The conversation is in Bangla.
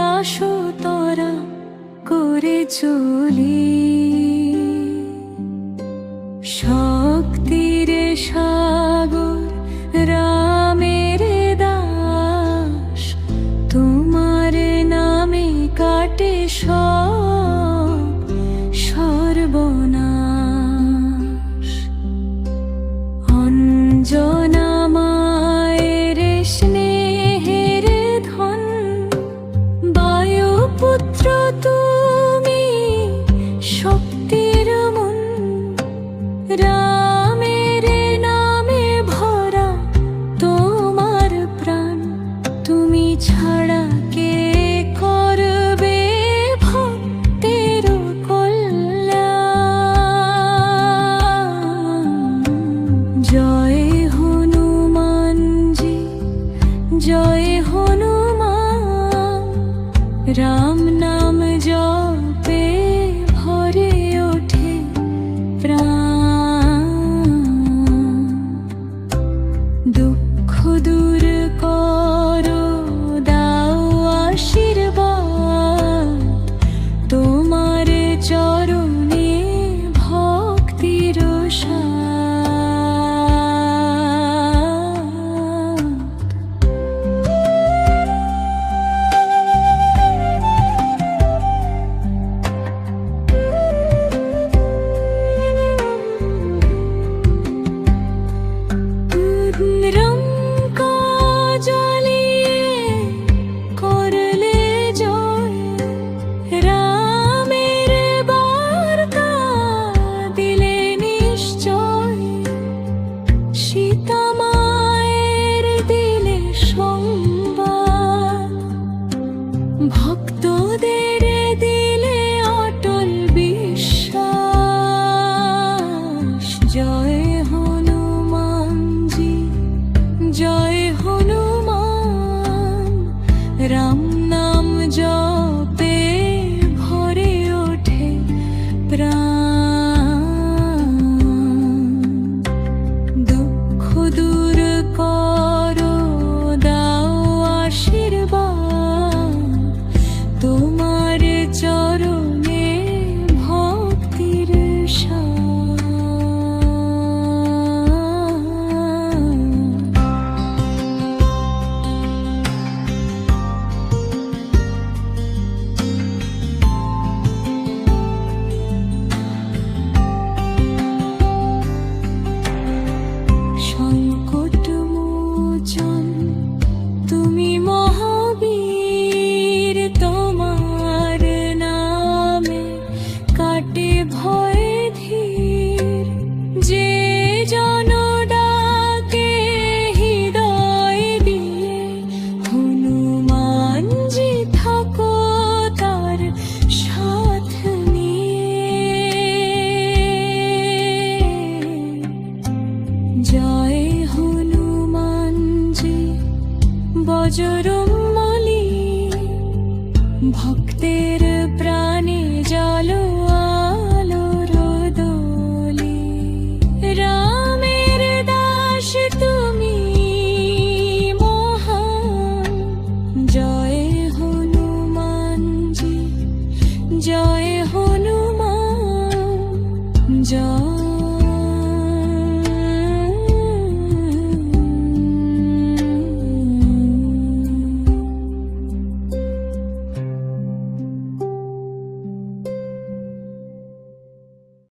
আসো তোরা করে চলি শক্তির সাগর রামের দাস তোমার নামে কাটে সব সর্বনাশ অঞ্জনা মায়ের স্নেহের ধন বায়ুপুত্র তুমি শক্তির মন রামের নামে ভরা তোমার প্রাণ তুমি ছাড়া কে করবে ভক্তের কল্যাণ জয় হনুমানজি জয় হনুমান রাম নাম জপে ভরে ওঠে প্রাণ দুঃখ দূর করো দাও আশীর্বাদ তোমার চরণে ভক্তির সাথ রঙ্কা জ্বালিয়ে করলে জয় রামের বার্তা দিলে নিশ্চয় সীতা মায়ের দিলে সংবাদ ভক্তদের দিলে অটল বিশ্বাস জয় হনুমানজি জয় হনুমান রাম নাম জপে ভরে ওঠে প্রাণ দুঃখ দূর করো দাও আশীর্বাদ তোমার চরণে ভক্তির সাথ সংকট মোচন তুমি মহাবীর তোমার নামে কাটে ভয় ধীর যে জন ডাকে হৃদয় দিয়ে হনুমানজি থাকো তার সাথ নিয়ে জয় হনুমানজি বজরংবলী ভক্তের প্রাণে জালো আলোর দোলি রামের দাস তুমি মহান জয় হনুমানজি জয় হনুমান জয়